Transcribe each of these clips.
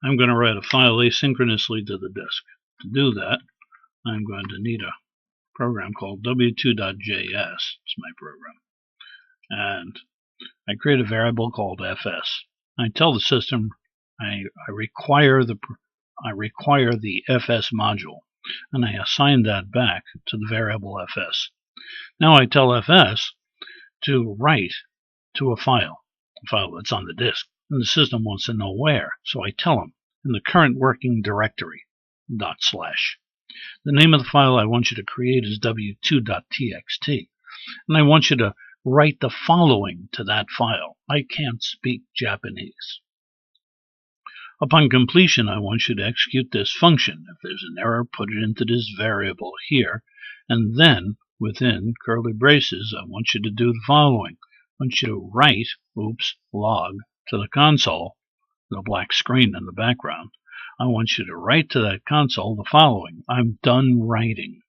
I'm going to write a file asynchronously to the disk. To do that, I'm going to need a program called w2.js. It's my program. And I create a variable called fs. I tell the system I require the fs module, and I assign that back to the variable fs. Now I tell fs to write to a file that's on the disk, and the system wants to know where, so I tell him in the current working directory, .. The name of the file I want you to create is w2.txt, and I want you to write the following to that file. I can't speak Japanese. Upon completion, I want you to execute this function. If there's an error, put it into this variable here, and then within curly braces, I want you to do the following. I want you to write, log, to the console, the black screen in the background. I want you to write to that console the following. I'm done writing.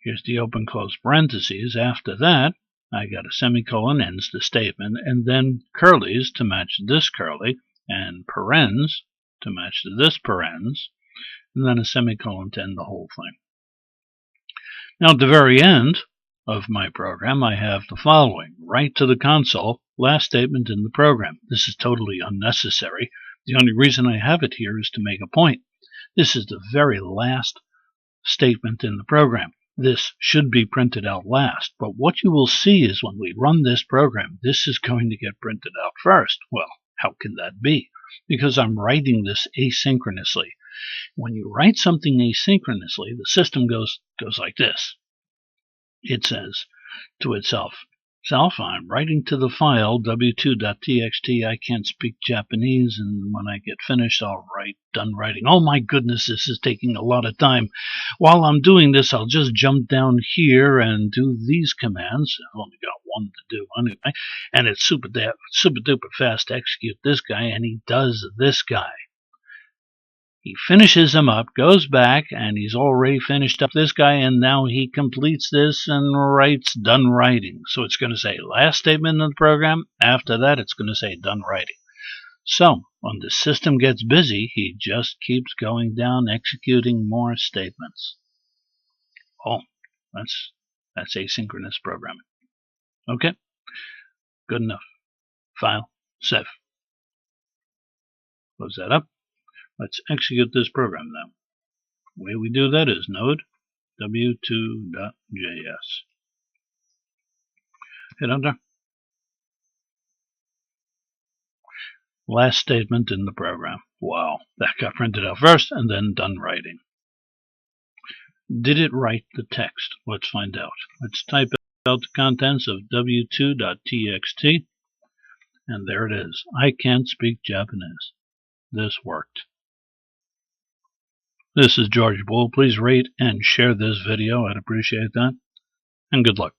Here's the open close parentheses. After that, I got a semicolon, ends the statement, and then curlies to match this curly, and parens to match this parens, and then a semicolon to end the whole thing. Now at the very end of my program, I have the following. Write to the console, last statement in the program. This is totally unnecessary. The only reason I have it here is to make a point. This is the very last statement in the program. This should be printed out last, but what you will see is when we run this program, this is going to get printed out first. Well, how can that be? Because I'm writing this asynchronously. When you write something asynchronously, the system goes like this. It says to itself, I'm writing to the file w2.txt. I can't speak Japanese, and when I get finished, I'll write done writing. Oh my goodness, this is taking a lot of time. While I'm doing this, I'll just jump down here and do these commands. I've only got one to do anyway, and it's super duper fast to execute this guy, and he does this guy. He finishes him up, goes back, and he's already finished up this guy, and now he completes this and writes done writing. So it's going to say last statement in the program. After that, it's going to say done writing. So when the system gets busy, he just keeps going down, executing more statements. Oh, that's asynchronous programming. Okay, good enough. File, save. Close that up. Let's execute this program now. The way we do that is node w2.js. Hit enter. Last statement in the program. Wow, that got printed out first and then done writing. Did it write the text? Let's find out. Let's type out the contents of w2.txt, and there it is. I can't speak Japanese. This worked. This is George Boole. Please rate and share this video. I'd appreciate that. And good luck.